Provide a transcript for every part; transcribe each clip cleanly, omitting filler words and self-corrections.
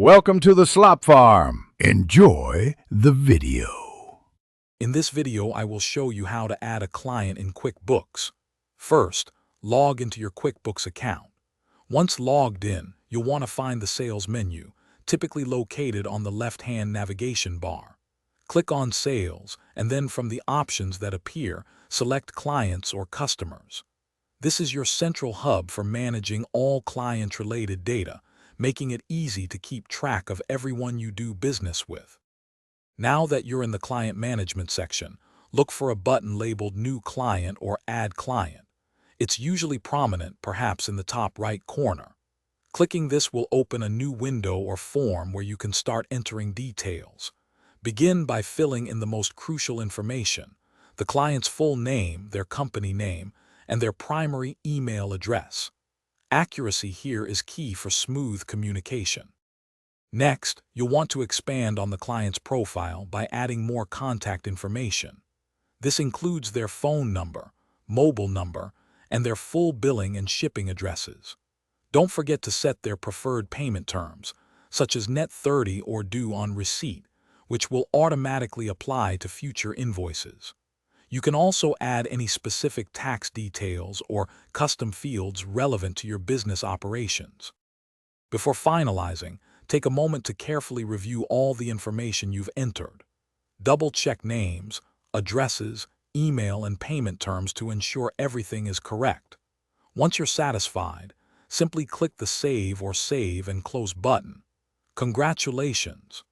Welcome to the Slop Farm. Enjoy the video. In this video, I will show you how to add a client in QuickBooks. First, log into your QuickBooks account. Once logged in, you'll want to find the Sales menu, typically located on the left-hand navigation bar. Click on Sales, and then from the options that appear, select Clients or Customers. This is your central hub for managing all client-related data, making it easy to keep track of everyone you do business with. Now that you're in the Client Management section, look for a button labeled New Client or Add Client. It's usually prominent, perhaps in the top right corner. Clicking this will open a new window or form where you can start entering details. Begin by filling in the most crucial information: the client's full name, their company name, and their primary email address. Accuracy here is key for smooth communication. Next, you'll want to expand on the client's profile by adding more contact information. This includes their phone number, mobile number, and their full billing and shipping addresses. Don't forget to set their preferred payment terms, such as net 30 or due on receipt, which will automatically apply to future invoices. You can also add any specific tax details or custom fields relevant to your business operations. Before finalizing, take a moment to carefully review all the information you've entered. Double-check names, addresses, email, and payment terms to ensure everything is correct. Once you're satisfied, simply click the Save or Save and Close button. Congratulations!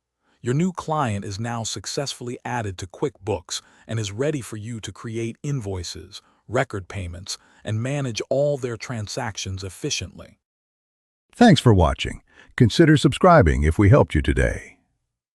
Your new client is now successfully added to QuickBooks and is ready for you to create invoices, record payments, and manage all their transactions efficiently. Thanks for watching. Consider subscribing if we helped you today.